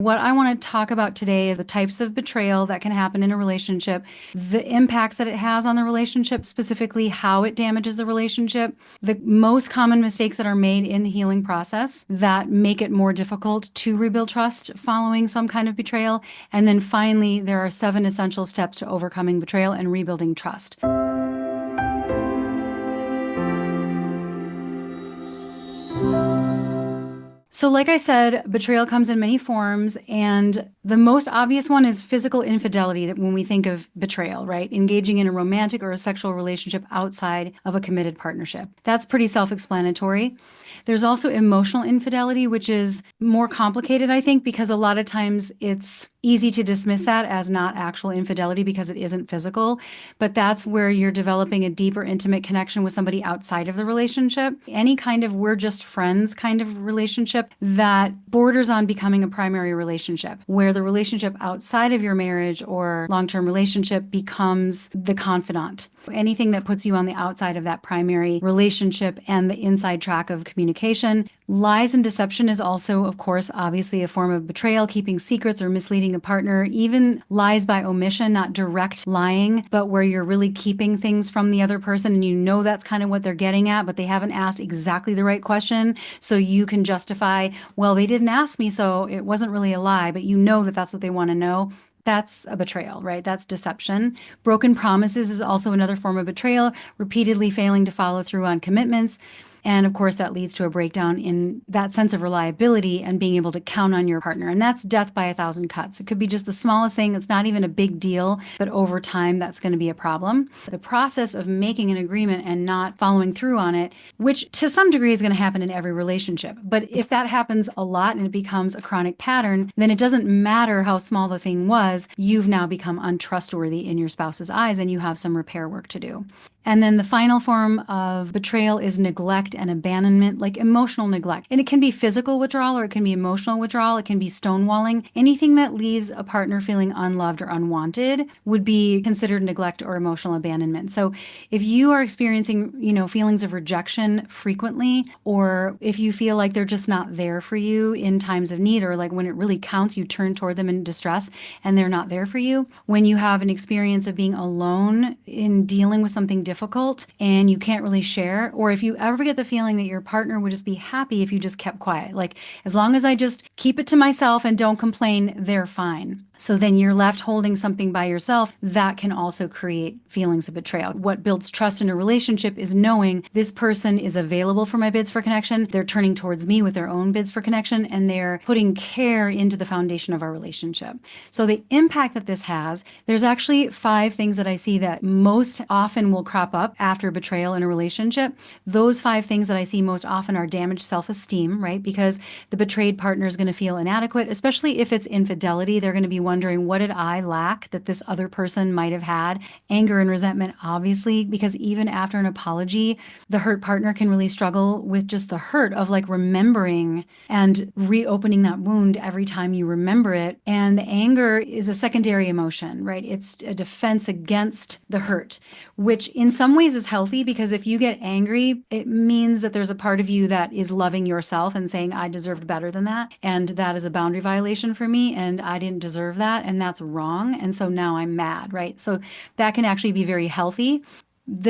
What I want to talk about today is the types of betrayal that can happen in a relationship, the impacts that it has on the relationship, specifically how it damages the relationship, the most common mistakes that are made in the healing process that make it more difficult to rebuild trust following some kind of betrayal. And then finally, there are 7 essential steps to overcoming betrayal and rebuilding trust. So like I said, betrayal comes in many forms, and the most obvious one is physical infidelity that when we think of betrayal, right? Engaging in a romantic or a sexual relationship outside of a committed partnership. That's pretty self-explanatory. There's also emotional infidelity, which is more complicated, I think, because a lot of times it's easy to dismiss that as not actual infidelity because it isn't physical, but that's where you're developing a deeper, intimate connection with somebody outside of the relationship. Any kind of we're just friends kind of relationship that borders on becoming a primary relationship, where the relationship outside of your marriage or long-term relationship becomes the confidant. Anything that puts you on the outside of that primary relationship and the inside track of communication. Lies and deception is also, of course, obviously a form of betrayal, keeping secrets or misleading a partner. Even lies by omission, not direct lying, but where you're really keeping things from the other person and you know that's kind of what they're getting at, but they haven't asked exactly the right question. So you can justify, well, they didn't ask me, so it wasn't really a lie, but you know that that's what they want to know. That's a betrayal, right? That's deception. Broken promises is also another form of betrayal, repeatedly failing to follow through on commitments. And of course, that leads to a breakdown in that sense of reliability and being able to count on your partner. And that's death by 1,000 cuts. It could be just the smallest thing. It's not even a big deal, but over time, that's going to be a problem. The process of making an agreement and not following through on it, which to some degree is going to happen in every relationship. But if that happens a lot and it becomes a chronic pattern, then it doesn't matter how small the thing was. You've now become untrustworthy in your spouse's eyes and you have some repair work to do. And then the final form of betrayal is neglect and abandonment, like emotional neglect. And it can be physical withdrawal or it can be emotional withdrawal. It can be stonewalling. Anything that leaves a partner feeling unloved or unwanted would be considered neglect or emotional abandonment. So if you are experiencing, feelings of rejection frequently, or if you feel like they're just not there for you in times of need, or like when it really counts, you turn toward them in distress and they're not there for you. When you have an experience of being alone in dealing with something difficult and you can't really share, or if you ever get the feeling that your partner would just be happy if you just kept quiet, like as long as I just keep it to myself and don't complain, they're fine. So then you're left holding something by yourself. That can also create feelings of betrayal. What builds trust in a relationship is knowing this person is available for my bids for connection. They're turning towards me with their own bids for connection, and they're putting care into the foundation of our relationship. So the impact that this has, there's actually 5 things that I see that most often will crop up after betrayal in a relationship. Those 5 things that I see most often are damaged self-esteem, right? Because the betrayed partner is going to feel inadequate, especially if it's infidelity. They're going to be wondering, what did I lack that this other person might have had? Anger and resentment, obviously, because even after an apology, the hurt partner can really struggle with just the hurt of like remembering and reopening that wound every time you remember it. And the anger is a secondary emotion, right? It's a defense against the hurt, which in some ways is healthy, because if you get angry, it means that there's a part of you that is loving yourself and saying, I deserved better than that. And that is a boundary violation for me. And I didn't deserve that. And that's wrong. And so now I'm mad, right? So that can actually be very healthy.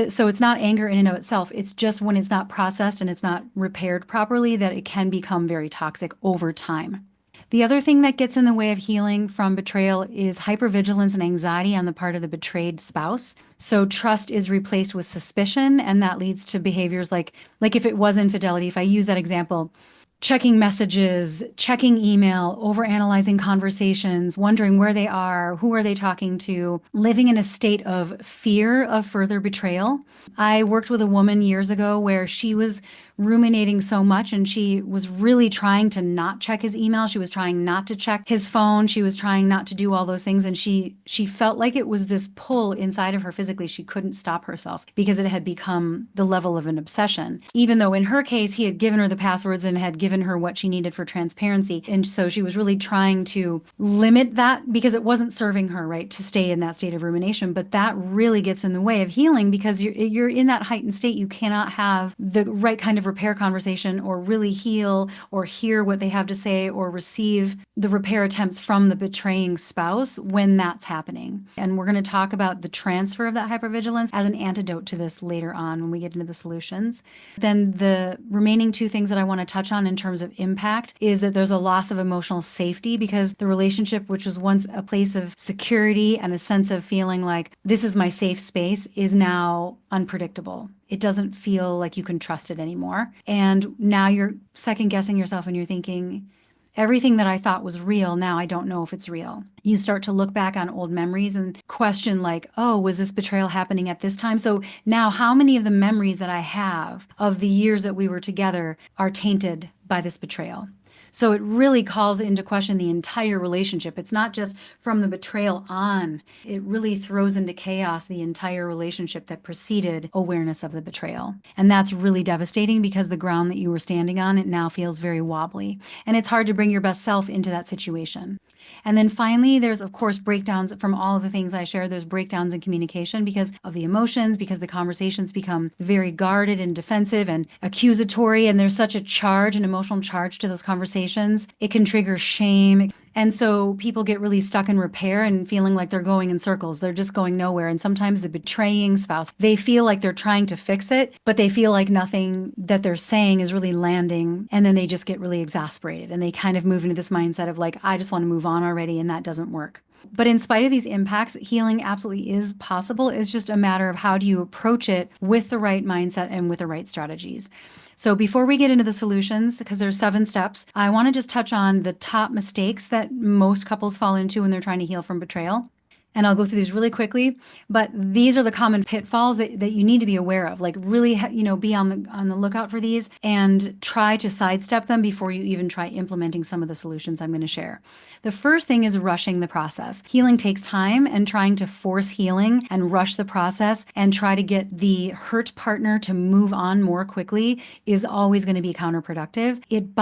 So it's not anger in and of itself. It's just when it's not processed and it's not repaired properly that it can become very toxic over time. The other thing that gets in the way of healing from betrayal is hypervigilance and anxiety on the part of the betrayed spouse. So trust is replaced with suspicion, and that leads to behaviors like if it was infidelity, if I use that example, checking messages, checking email, overanalyzing conversations, wondering where they are, who are they talking to, living in a state of fear of further betrayal. I worked with a woman years ago where she was ruminating so much and she was really trying to not check his email. She was trying not to check his phone. She was trying not to do all those things. And she felt like it was this pull inside of her physically. She couldn't stop herself because it had become the level of an obsession. Even though in her case, he had given her the passwords and had given her what she needed for transparency. And so she was really trying to limit that because it wasn't serving her, right, to stay in that state of rumination. But that really gets in the way of healing because you're in that heightened state. You cannot have the right kind of repair conversation or really heal or hear what they have to say or receive the repair attempts from the betraying spouse when that's happening. And we're going to talk about the transfer of that hypervigilance as an antidote to this later on when we get into the solutions. Then the remaining two things that I want to touch on in terms of impact is that there's a loss of emotional safety because the relationship, which was once a place of security and a sense of feeling like this is my safe space, is now unpredictable. It doesn't feel like you can trust it anymore. And now you're second guessing yourself and you're thinking, everything that I thought was real, now I don't know if it's real. You start to look back on old memories and question like, oh, was this betrayal happening at this time? So now how many of the memories that I have of the years that we were together are tainted by this betrayal? So it really calls into question the entire relationship. It's not just from the betrayal on. It really throws into chaos the entire relationship that preceded awareness of the betrayal. And that's really devastating because the ground that you were standing on, it now feels very wobbly. And it's hard to bring your best self into that situation. And then finally, there's, of course, breakdowns from all of the things I shared. There's breakdowns in communication because of the emotions, because the conversations become very guarded and defensive and accusatory. And there's such a charge, an emotional charge to those conversations. It can trigger shame. And so people get really stuck in repair and feeling like they're going in circles. They're just going nowhere. And sometimes the betraying spouse, they feel like they're trying to fix it, but they feel like nothing that they're saying is really landing. And then they just get really exasperated and they kind of move into this mindset of like, I just want to move on already. And that doesn't work. But in spite of these impacts, healing absolutely is possible. It's just a matter of how do you approach it with the right mindset and with the right strategies. So before we get into the solutions, because there's 7 steps, I want to just touch on the top mistakes that most couples fall into when they're trying to heal from betrayal. And I'll go through these really quickly, but these are the common pitfalls that you need to be aware of. Like really, be on the lookout for these and try to sidestep them before you even try implementing some of the solutions I'm going to share. The first thing is rushing the process. Healing takes time, and trying to force healing and rush the process and try to get the hurt partner to move on more quickly is always going to be counterproductive. It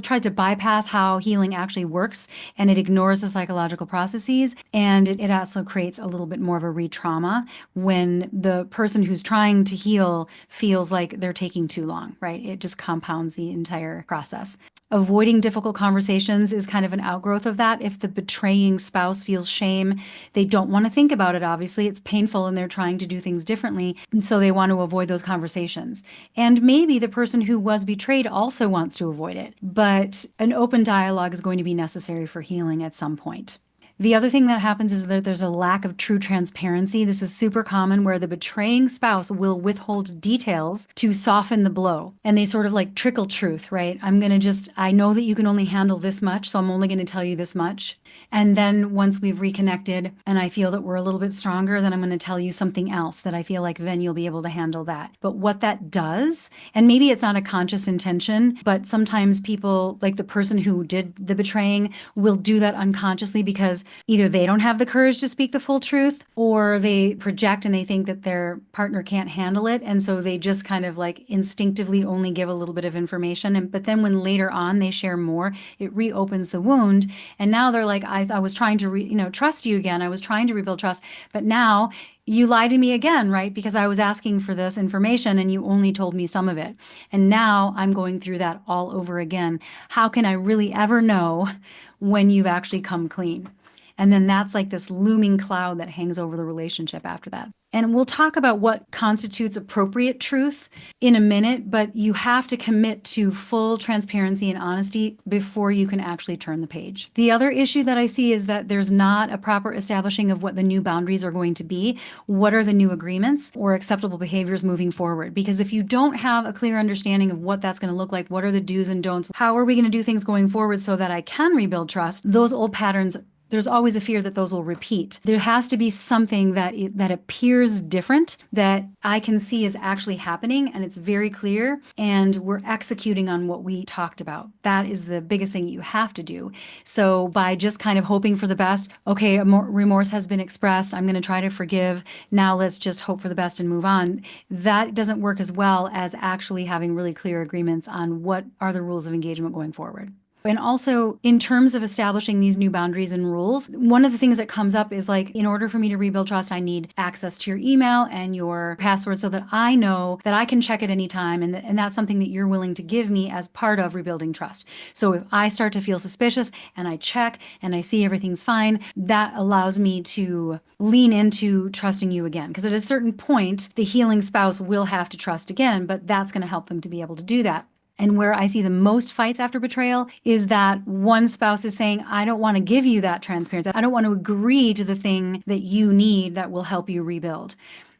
tries to bypass how healing actually works, and it ignores the psychological processes, and it also creates a little bit more of a re-trauma when the person who's trying to heal feels like they're taking too long, right? It just compounds the entire process. Avoiding difficult conversations is kind of an outgrowth of that. If the betraying spouse feels shame, they don't want to think about it, obviously. It's painful and they're trying to do things differently. And so they want to avoid those conversations. And maybe the person who was betrayed also wants to avoid it. But an open dialogue is going to be necessary for healing at some point. The other thing that happens is that there's a lack of true transparency. This is super common where the betraying spouse will withhold details to soften the blow. And they sort of like trickle truth, right? I know that you can only handle this much, so I'm only going to tell you this much. And then once we've reconnected and I feel that we're a little bit stronger, then I'm going to tell you something else that I feel like then you'll be able to handle that. But what that does, and maybe it's not a conscious intention, but sometimes people, like the person who did the betraying, will do that unconsciously because either they don't have the courage to speak the full truth, or they project and they think that their partner can't handle it. And so they just kind of like instinctively only give a little bit of information. But then when later on they share more, it reopens the wound. And now they're like, I was trying to trust you again. I was trying to rebuild trust. But now you lied to me again, right? Because I was asking for this information and you only told me some of it. And now I'm going through that all over again. How can I really ever know when you've actually come clean? And then that's like this looming cloud that hangs over the relationship after that. And we'll talk about what constitutes appropriate truth in a minute, but you have to commit to full transparency and honesty before you can actually turn the page. The other issue that I see is that there's not a proper establishing of what the new boundaries are going to be. What are the new agreements or acceptable behaviors moving forward? Because if you don't have a clear understanding of what that's going to look like, what are the do's and don'ts, how are we going to do things going forward so that I can rebuild trust, those old patterns, there's always a fear that those will repeat. There has to be something that appears different that I can see is actually happening, and it's very clear, and we're executing on what we talked about. That is the biggest thing you have to do. So by just kind of hoping for the best, okay, remorse has been expressed, I'm going to try to forgive, now let's just hope for the best and move on. That doesn't work as well as actually having really clear agreements on what are the rules of engagement going forward. And also, in terms of establishing these new boundaries and rules, one of the things that comes up is like, in order for me to rebuild trust, I need access to your email and your password so that I know that I can check at any time. And that's something that you're willing to give me as part of rebuilding trust. So if I start to feel suspicious and I check and I see everything's fine, that allows me to lean into trusting you again. Because at a certain point, the healing spouse will have to trust again, but that's going to help them to be able to do that. And where I see the most fights after betrayal is that one spouse is saying, I don't want to give you that transparency. I don't want to agree to the thing that you need that will help you rebuild.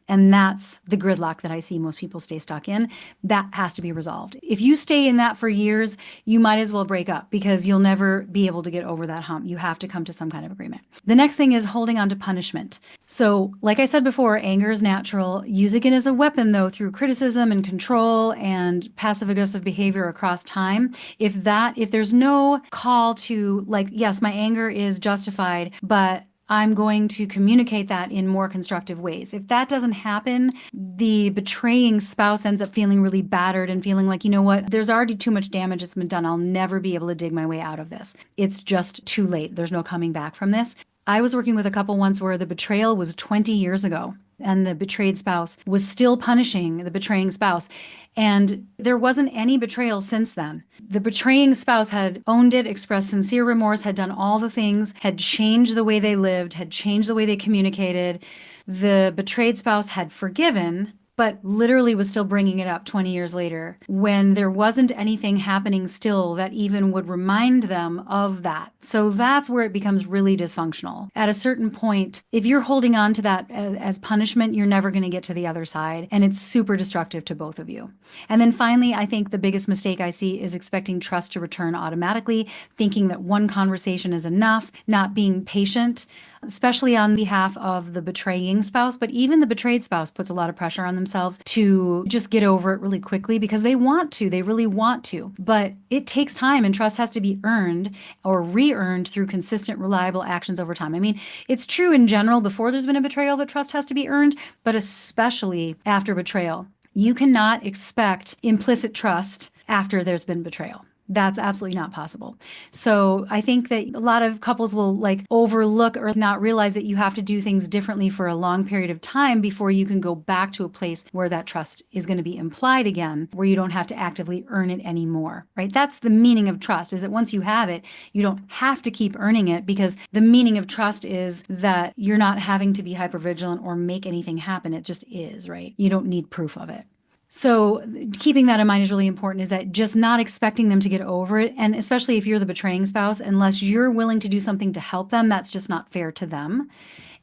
And that's the gridlock that I see most people stay stuck in. That has to be resolved. If you stay in that for years, you might as well break up because you'll never be able to get over that hump. You have to come to some kind of agreement. The next thing is holding on to punishment. So, like I said before, anger is natural. Using it as a weapon, though, through criticism and control and passive aggressive behavior across time. If there's no call to, like, yes, my anger is justified, but I'm going to communicate that in more constructive ways. If that doesn't happen, the betraying spouse ends up feeling really battered and feeling like, you know what, there's already too much damage that's been done. I'll never be able to dig my way out of this. It's just too late. There's no coming back from this. I was working with a couple once where the betrayal was 20 years ago, and the betrayed spouse was still punishing the betraying spouse. And there wasn't any betrayal since then. The betraying spouse had owned it, expressed sincere remorse, had done all the things, had changed the way they lived, had changed the way they communicated. The betrayed spouse had forgiven, but literally was still bringing it up 20 years later when there wasn't anything happening still that even would remind them of that. So that's where it becomes really dysfunctional. At a certain point, if you're holding on to that as punishment, you're never going to get to the other side, and it's super destructive to both of you. And then finally, I think the biggest mistake I see is expecting trust to return automatically, thinking that one conversation is enough, not being patient, especially on behalf of the betraying spouse. But even the betrayed spouse puts a lot of pressure on themselves to just get over it really quickly because they want to, they really want to. But it takes time, and trust has to be earned or re-earned through consistent, reliable actions over time. I mean, it's true in general before there's been a betrayal that trust has to be earned, but especially after betrayal. You cannot expect implicit trust after there's been betrayal. That's absolutely not possible. So I think that a lot of couples will like overlook or not realize that you have to do things differently for a long period of time before you can go back to a place where that trust is going to be implied again, where you don't have to actively earn it anymore, right? That's the meaning of trust, is that once you have it, you don't have to keep earning it, because the meaning of trust is that you're not having to be hypervigilant or make anything happen. It just is, right? You don't need proof of it. So keeping that in mind is really important, is that just not expecting them to get over it. And especially if you're the betraying spouse, unless you're willing to do something to help them, that's just not fair to them.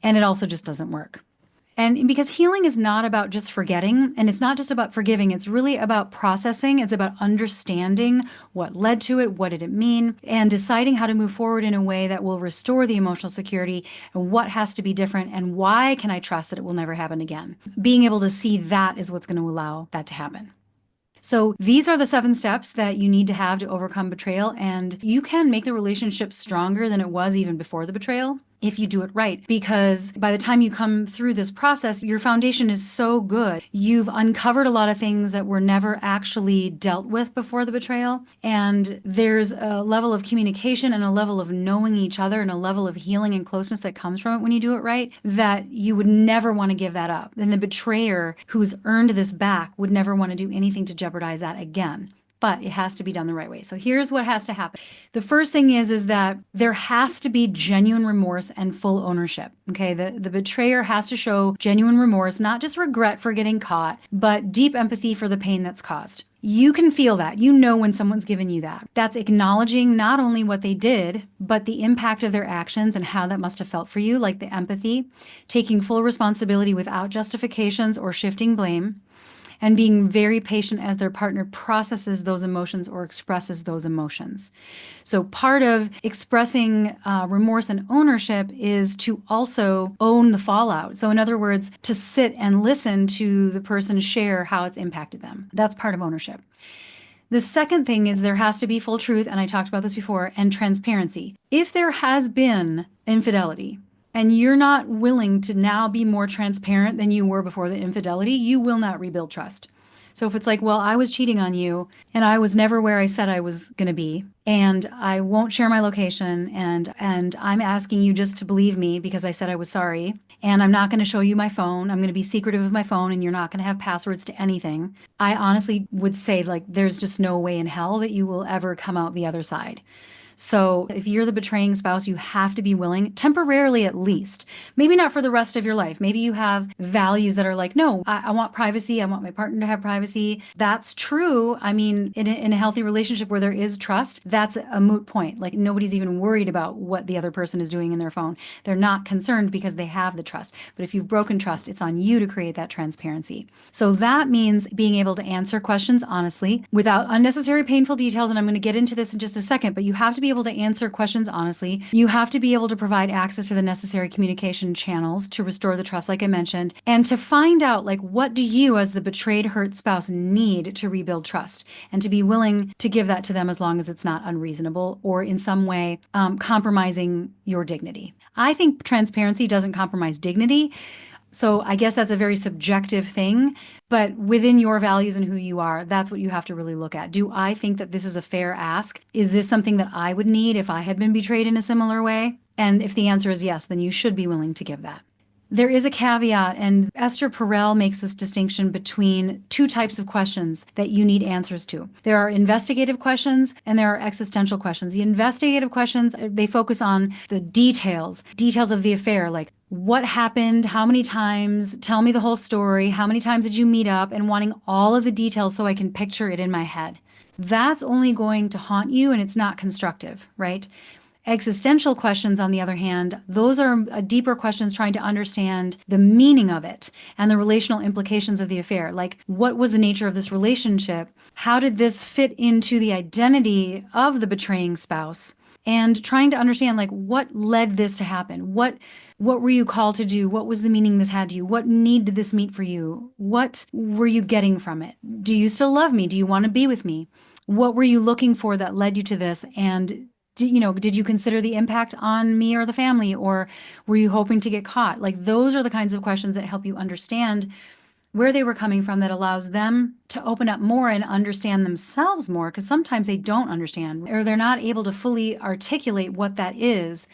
And it also just doesn't work. And because healing is not about just forgetting, and it's not just about forgiving, it's really about processing. It's about understanding what led to it, what did it mean, and deciding how to move forward in a way that will restore the emotional security, and what has to be different, and why can I trust that it will never happen again. Being able to see that is what's going to allow that to happen. So these are the 7 steps that you need to have to overcome betrayal, and you can make the relationship stronger than it was even before the betrayal if you do it right. Because by the time you come through this process, your foundation is so good. You've uncovered a lot of things that were never actually dealt with before the betrayal. And there's a level of communication and a level of knowing each other and a level of healing and closeness that comes from it when you do it right, that you would never want to give that up. And the betrayer who's earned this back would never want to do anything to jeopardize that again. But it has to be done the right way. So here's what has to happen. The first thing is that there has to be genuine remorse and full ownership. Okay, the betrayer has to show genuine remorse, not just regret for getting caught, but deep empathy for the pain that's caused. You can feel that. You know when someone's given you that. That's acknowledging not only what they did, but the impact of their actions and how that must have felt for you, like the empathy, taking full responsibility without justifications or shifting blame, and being very patient as their partner processes those emotions or expresses those emotions. So part of expressing remorse and ownership is to also own the fallout. So in other words, to sit and listen to the person share how it's impacted them. That's part of ownership. The second thing is there has to be full truth, and I talked about this before, and transparency. If there has been infidelity, and you're not willing to now be more transparent than you were before the infidelity, you will not rebuild trust. So if it's like, well, I was cheating on you and I was never where I said I was going to be, and I won't share my location, and I'm asking you just to believe me because I said I was sorry, and I'm not going to show you my phone. I'm going to be secretive of my phone, and you're not going to have passwords to anything. I honestly would say, like, there's just no way in hell that you will ever come out the other side. So if you're the betraying spouse, you have to be willing, temporarily at least, maybe not for the rest of your life. Maybe you have values that are like, no, I want privacy. I want my partner to have privacy. That's true. I mean, in a healthy relationship where there is trust, that's a moot point. Like nobody's even worried about what the other person is doing in their phone. They're not concerned because they have the trust. But if you've broken trust, it's on you to create that transparency. So that means being able to answer questions honestly without unnecessary painful details. And I'm going to get into this in just a second, but you have to be able to answer questions honestly. You have to be able to provide access to the necessary communication channels to restore the trust, like I mentioned, and to find out, like, what do you as the betrayed, hurt spouse need to rebuild trust, and to be willing to give that to them as long as it's not unreasonable or in some way compromising your dignity. I think transparency doesn't compromise dignity. So I guess that's a very subjective thing, but within your values and who you are, that's what you have to really look at. Do I think that this is a fair ask? Is this something that I would need if I had been betrayed in a similar way? And if the answer is yes, then you should be willing to give that. There is a caveat, and Esther Perel makes this distinction between two types of questions that you need answers to. There are investigative questions and there are existential questions. The investigative questions, they focus on the details of the affair, like what happened, how many times, tell me the whole story, how many times did you meet up, and wanting all of the details so I can picture it in my head. That's only going to haunt you, and it's not constructive, right? Existential questions, on the other hand, those are deeper questions trying to understand the meaning of it and the relational implications of the affair. Like, what was the nature of this relationship? How did this fit into the identity of the betraying spouse? And trying to understand, like, what led this to happen? What were you called to do? What was the meaning this had to you? What need did this meet for you? What were you getting from it? Do you still love me? Do you want to be with me? What were you looking for that led you to this? And did you consider the impact on me or the family, or were you hoping to get caught? Like, those are the kinds of questions that help you understand where they were coming from, that allows them to open up more and understand themselves more, because sometimes they don't understand or they're not able to fully articulate what that is.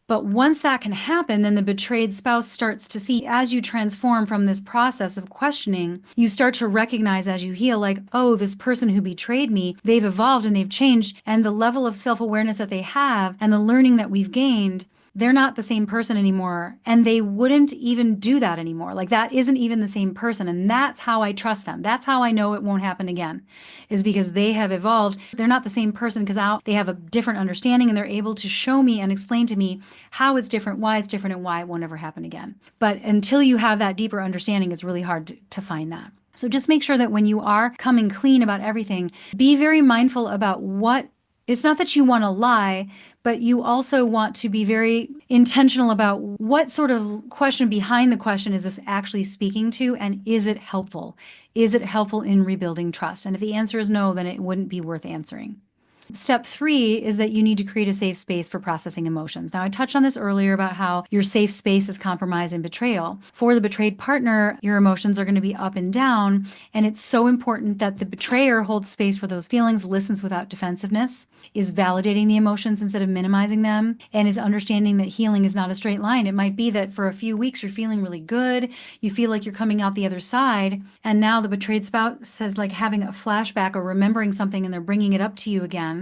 But once that can happen, then the betrayed spouse starts to see, as you transform from this process of questioning, you start to recognize as you heal, like, oh, this person who betrayed me, they've evolved and they've changed. And the level of self-awareness that they have and the learning that we've gained, they're not the same person anymore. And they wouldn't even do that anymore. Like, that isn't even the same person. And that's how I trust them. That's how I know it won't happen again, is because they have evolved. They're not the same person because now they have a different understanding, and they're able to show me and explain to me how it's different, why it's different, and why it won't ever happen again. But until you have that deeper understanding, it's really hard to find that. So just make sure that when you are coming clean about everything, be very mindful about what, it's not that you want to lie, but you also want to be very intentional about what sort of question behind the question is this actually speaking to, and is it helpful? Is it helpful in rebuilding trust? And if the answer is no, then it wouldn't be worth answering. Step 3 is that you need to create a safe space for processing emotions. Now, I touched on this earlier about how your safe space is compromise and betrayal. For the betrayed partner, your emotions are going to be up and down, and it's so important that the betrayer holds space for those feelings, listens without defensiveness, is validating the emotions instead of minimizing them, and is understanding that healing is not a straight line. It might be that for a few weeks you're feeling really good, you feel like you're coming out the other side, and now the betrayed spouse says, like, having a flashback or remembering something, and they're bringing it up to you again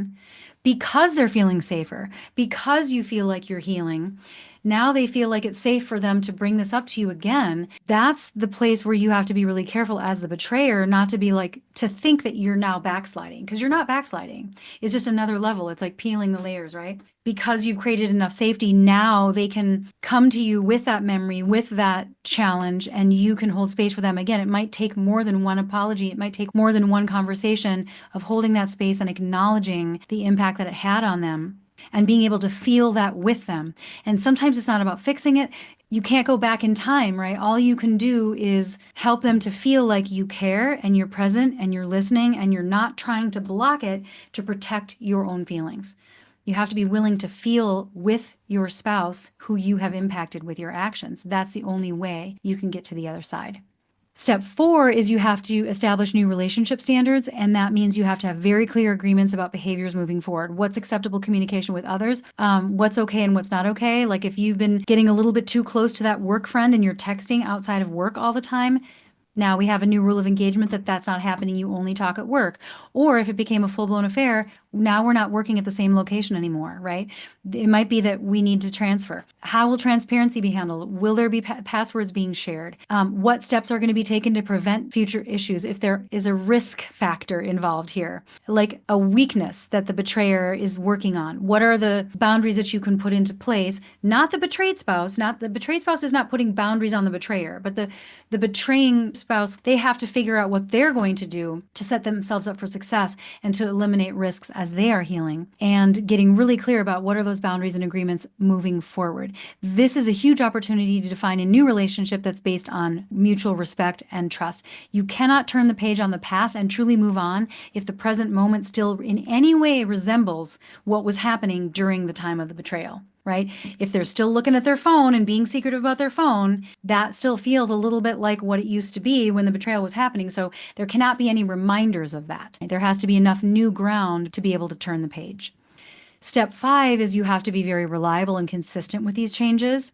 because they're feeling safer, because you feel like you're healing. Now they feel like it's safe for them to bring this up to you again. That's the place where you have to be really careful as the betrayer, not to be like, to think that you're now backsliding, because you're not backsliding. It's just another level. It's like peeling the layers, right? Because you've created enough safety, now they can come to you with that memory, with that challenge, and you can hold space for them. Again, it might take more than one apology. It might take more than one conversation of holding that space and acknowledging the impact that it had on them, and being able to feel that with them. And sometimes it's not about fixing it. You can't go back in time, right? All you can do is help them to feel like you care and you're present and you're listening and you're not trying to block it to protect your own feelings. You have to be willing to feel with your spouse who you have impacted with your actions. That's the only way you can get to the other side. Step 4 is you have to establish new relationship standards, and that means you have to have very clear agreements about behaviors moving forward. What's acceptable communication with others, what's okay and what's not okay. Like if you've been getting a little bit too close to that work friend and you're texting outside of work all the time, now we have a new rule of engagement that that's not happening. You only talk at work. Or if it became a full-blown affair, now we're not working at the same location anymore, right? It might be that we need to transfer. How will transparency be handled? Will there be passwords being shared? What steps are going to be taken to prevent future issues if there is a risk factor involved here, like a weakness that the betrayer is working on? What are the boundaries that you can put into place? Not the betrayed spouse, not the betrayed spouse is not putting boundaries on the betrayer, but the betraying spouse, they have to figure out what they're going to do to set themselves up for success and to eliminate risks as they are healing, and getting really clear about what are those boundaries and agreements moving forward. This is a huge opportunity to define a new relationship that's based on mutual respect and trust. You cannot turn the page on the past and truly move on if the present moment still in any way resembles what was happening during the time of the betrayal. Right? If they're still looking at their phone and being secretive about their phone, that still feels a little bit like what it used to be when the betrayal was happening. So there cannot be any reminders of that. There has to be enough new ground to be able to turn the page. Step 5 is you have to be very reliable and consistent with these changes.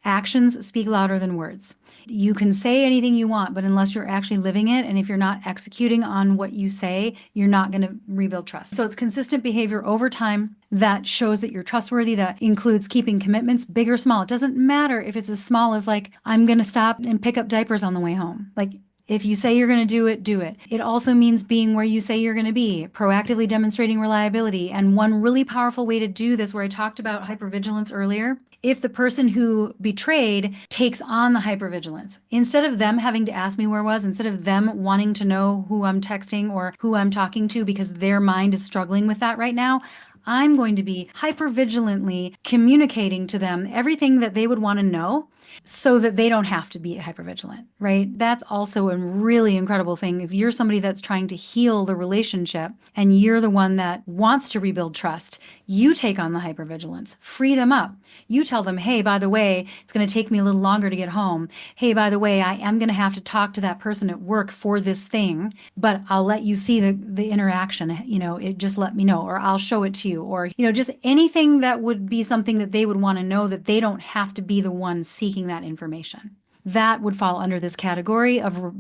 Actions speak louder than words. You can say anything you want, but unless you're actually living it, and if you're not executing on what you say, you're not going to rebuild trust. So it's consistent behavior over time that shows that you're trustworthy, that includes keeping commitments, big or small. It doesn't matter if it's as small as like, I'm going to stop and pick up diapers on the way home. Like, if you say you're going to do it, do it. It also means being where you say you're going to be, proactively demonstrating reliability. And one really powerful way to do this, where I talked about hypervigilance earlier, if the person who betrayed takes on the hypervigilance, instead of them having to ask me where I was, instead of them wanting to know who I'm texting or who I'm talking to because their mind is struggling with that right now, I'm going to be hypervigilantly communicating to them everything that they would want to know so that they don't have to be hypervigilant, right? That's also a really incredible thing. If you're somebody that's trying to heal the relationship and you're the one that wants to rebuild trust, you take on the hypervigilance, free them up. You tell them, hey, by the way, it's going to take me a little longer to get home. Hey, by the way, I am going to have to talk to that person at work for this thing, but I'll let you see the interaction, it just let me know, or I'll show it to you, or, just anything that would be something that they would want to know, that they don't have to be the one seeking that information. That would fall under this category of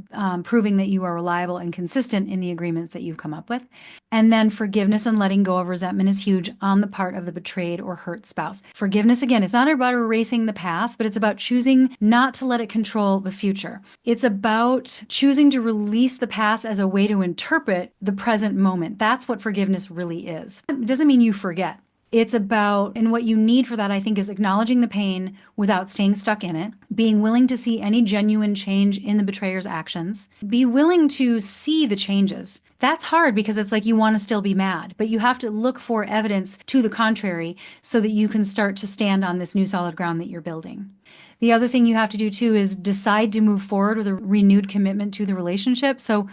proving that you are reliable and consistent in the agreements that you've come up with. And then forgiveness and letting go of resentment is huge on the part of the betrayed or hurt spouse. Forgiveness, again, it's not about erasing the past, but it's about choosing not to let it control the future. It's about choosing to release the past as a way to interpret the present moment. That's what forgiveness really is. It doesn't mean you forget. It's about, and what you need for that, I think, is acknowledging the pain without staying stuck in it, being willing to see any genuine change in the betrayer's actions, be willing to see the changes. That's hard because it's like you want to still be mad, but you have to look for evidence to the contrary so that you can start to stand on this new solid ground that you're building. The other thing you have to do too is decide to move forward with a renewed commitment to the relationship. So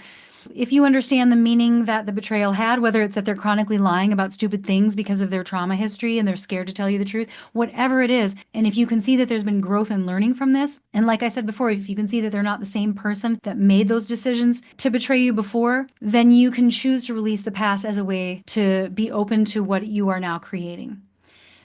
if you understand the meaning that the betrayal had, whether it's that they're chronically lying about stupid things because of their trauma history and they're scared to tell you the truth, whatever it is, and if you can see that there's been growth and learning from this, and like I said before, if you can see that they're not the same person that made those decisions to betray you before, then you can choose to release the past as a way to be open to what you are now creating.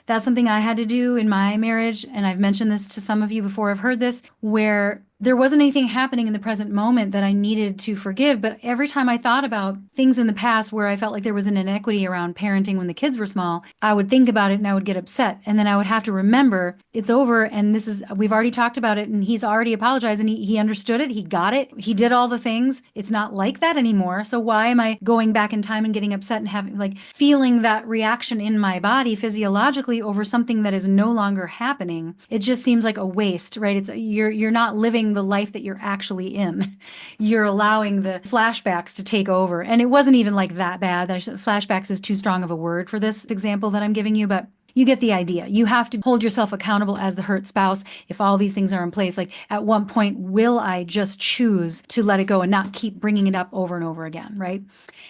That's something I had to do in my marriage, and I've mentioned this to some of you before. I've heard this, where there wasn't anything happening in the present moment that I needed to forgive, but every time I thought about things in the past where I felt like there was an inequity around parenting when the kids were small, I would think about it and I would get upset. And then I would have to remember it's over, and we've already talked about it, and he's already apologized, and he understood it, he got it, he did all the things. It's not like that anymore. So why am I going back in time and getting upset and having feeling that reaction in my body physiologically over something that is no longer happening? It just seems like a waste, right? You're not living the life that you're actually in. You're allowing the flashbacks to take over. And it wasn't even like that bad. Flashbacks is too strong of a word for this example that I'm giving you, but you get the idea. You have to hold yourself accountable as the hurt spouse. If all these things are in place, like at one point, will I just choose to let it go and not keep bringing it up over and over again, right?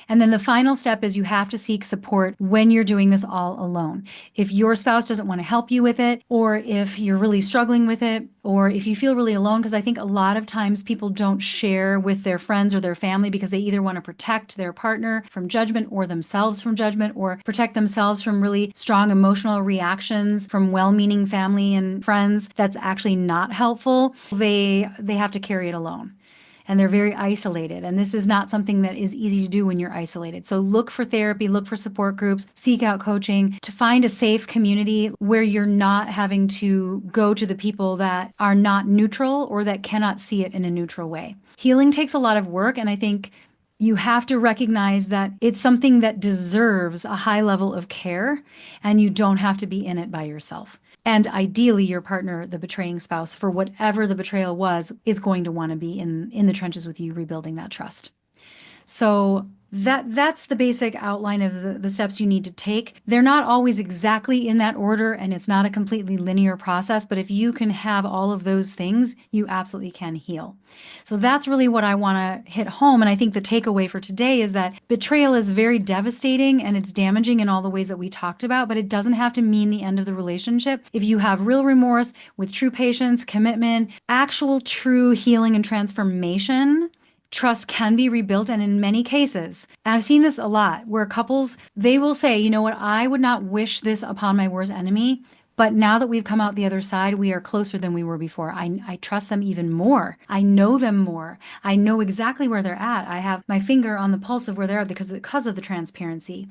And then the final step is you have to seek support when you're doing this all alone. If your spouse doesn't want to help you with it, or if you're really struggling with it, or if you feel really alone, because I think a lot of times people don't share with their friends or their family because they either want to protect their partner from judgment or themselves from judgment, or protect themselves from really strong emotional reactions from well-meaning family and friends. That's actually not helpful. They have to carry it alone. And they're very isolated. And this is not something that is easy to do when you're isolated. So look for therapy, look for support groups, seek out coaching to find a safe community where you're not having to go to the people that are not neutral or that cannot see it in a neutral way. Healing takes a lot of work, and I think you have to recognize that it's something that deserves a high level of care, and you don't have to be in it by yourself. And ideally, your partner, the betraying spouse, for whatever the betrayal was, is going to want to be in the trenches with you, rebuilding that trust. So that's the basic outline of the steps you need to take. They're not always exactly in that order, and it's not a completely linear process, but if you can have all of those things, you absolutely can heal. So that's really what I want to hit home. And I think the takeaway for today is that betrayal is very devastating and it's damaging in all the ways that we talked about, but it doesn't have to mean the end of the relationship. If you have real remorse with true patience, commitment, actual true healing and transformation, trust can be rebuilt. And in many cases, and I've seen this a lot, where couples, they will say, you know what, I would not wish this upon my worst enemy, but now that we've come out the other side, we are closer than we were before. I trust them even more. I know them more. I know exactly where they're at. I have my finger on the pulse of where they're at because of the transparency.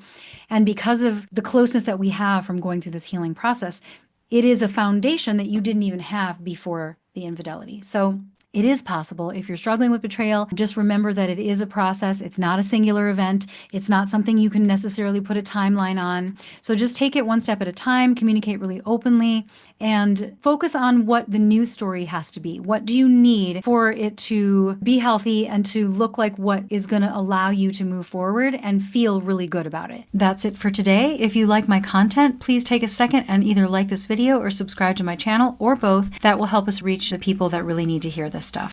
And because of the closeness that we have from going through this healing process, it is a foundation that you didn't even have before the infidelity. So it is possible. If you're struggling with betrayal, just remember that it is a process. It's not a singular event. It's not something you can necessarily put a timeline on. So just take it one step at a time, communicate really openly, and focus on what the new story has to be. What do you need for it to be healthy and to look like what is going to allow you to move forward and feel really good about it? That's it for today. If you like my content, please take a second and either like this video or subscribe to my channel, or both. That will help us reach the people that really need to hear this stuff.